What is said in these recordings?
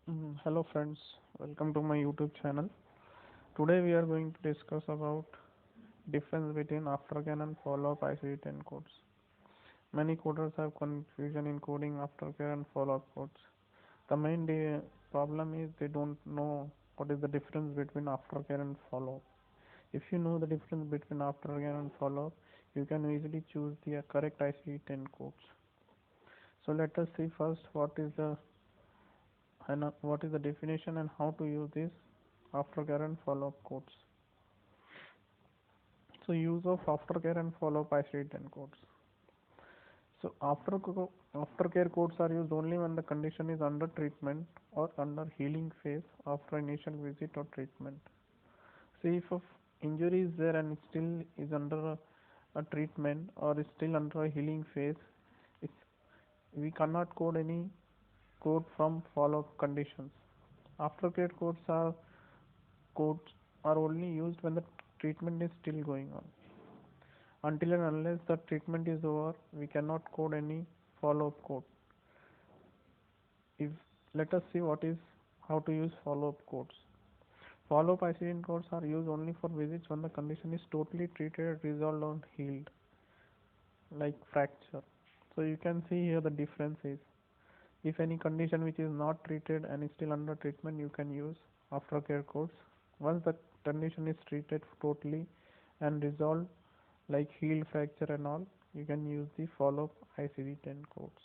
Hello friends, welcome to my YouTube channel. Today we are going to discuss about difference between aftercare and follow-up ICD-10 codes. Many coders have confusion in coding aftercare and follow-up codes. The main problem is they don't know what is the difference between aftercare and follow-up. If you know the difference between aftercare and follow-up, you can easily choose the correct ICD-10 codes. So let us see first what is the definition and how to use this aftercare and follow-up codes. So use of aftercare and follow-up ICD-10 codes. So aftercare codes are used only when the condition is under treatment or under healing phase after initial visit or treatment. See if injury is there and it still is under a treatment or is still under a healing phase, it's, we cannot code any code from follow-up conditions. Aftercare codes are only used when the treatment is still going on. Until and unless the treatment is over, we cannot code any follow-up code. If let us see what is how to use follow-up codes. Follow-up ICD codes are used only for visits when the condition is totally treated, resolved, or healed, like fracture. So you can see here the difference is if any condition which is not treated and is still under treatment, you can use aftercare codes. Once the condition is treated totally and resolved, like healed fracture and all, you can use the follow-up ICD-10 codes.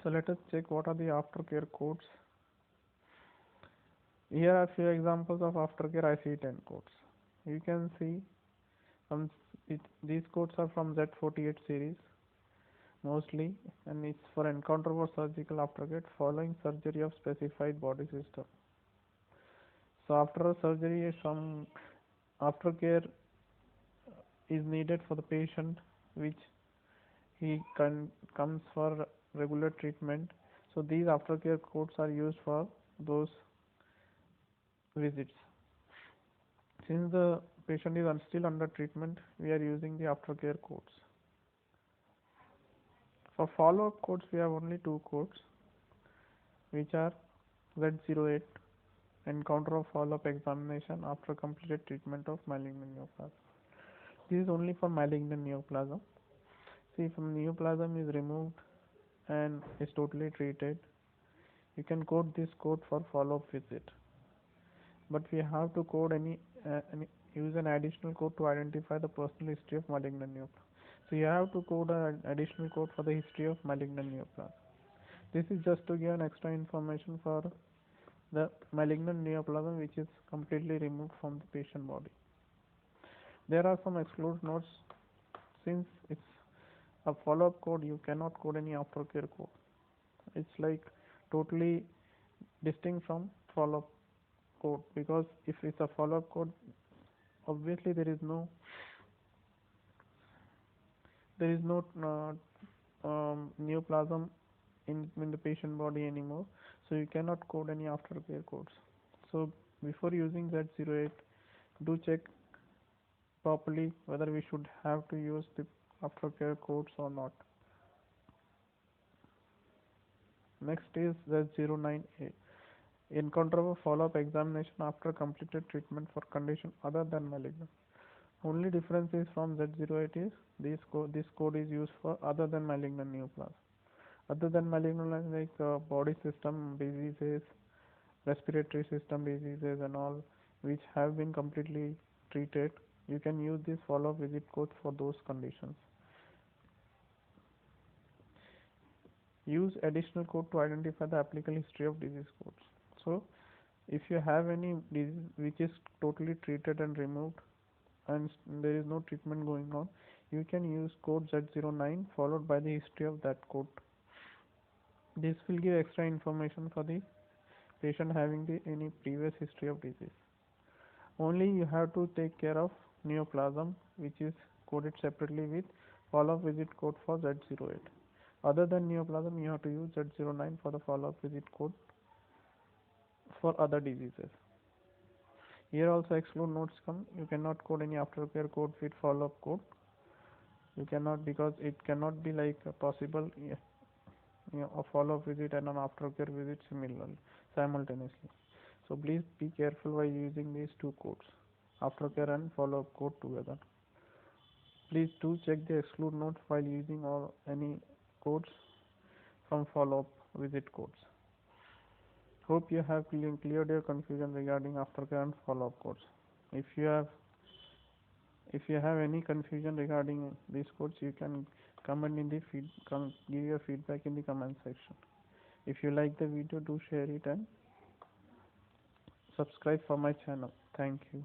So let us check what are the aftercare codes. Here are few examples of aftercare ICD-10 codes. You can see these codes are from Z48 series mostly, and it's for encounter for surgical aftercare following surgery of specified body system. So after a surgery, some aftercare is needed for the patient, which he comes for regular treatment. So these aftercare codes are used for those visits. Since the patient is still under treatment, we are using the aftercare codes. For follow-up codes, we have only two codes, which are Z08, encounter of follow-up examination after completed treatment of malignant neoplasm. This is only for malignant neoplasm. See, if neoplasm is removed and is totally treated, you can code this code for follow-up visit. But we have to code use an additional code to identify the personal history of malignant neoplasm. So you have to code an additional code for the history of malignant neoplasm. This is just to give an extra information for the malignant neoplasm which is completely removed from the patient body. There are some exclude notes. Since it's a follow-up code, you cannot code any aftercare code. It's like totally distinct from follow-up code, because if it's a follow-up code, obviously there is no neoplasm in the patient body anymore, so you cannot code any aftercare codes. So before using Z08, do check properly whether we should have to use the aftercare codes or not. Next is Z09A, encounter of a follow-up examination after completed treatment for condition other than malignant. Only difference is from Z08 is this code is used for other than malignant neoplasm. Other than malignant, like body system diseases, respiratory system diseases and all, which have been completely treated, you can use this follow-up visit code for those conditions. Use additional code to identify the applicable history of disease codes. So if you have any disease which is totally treated and removed and there is no treatment going on, you can use code Z09 followed by the history of that code. This will give extra information for the patient having any previous history of disease. Only you have to take care of neoplasm, which is coded separately with follow-up visit code for Z08. Other than neoplasm, you have to use Z09 for the follow-up visit code for other diseases. Here also exclude notes come. You cannot code any aftercare code with follow-up code. You cannot, because it cannot be like possible a follow-up visit and an aftercare visit simultaneously. So please be careful while using these two codes, aftercare and follow-up code together. Please do check the exclude notes while using or any codes from follow-up visit codes. Hope you have cleared your confusion regarding aftercare and follow-up codes. If you have any confusion regarding these codes, you can comment in the give your feedback in the comment section. If you like the video, do share it and subscribe for my channel. Thank you.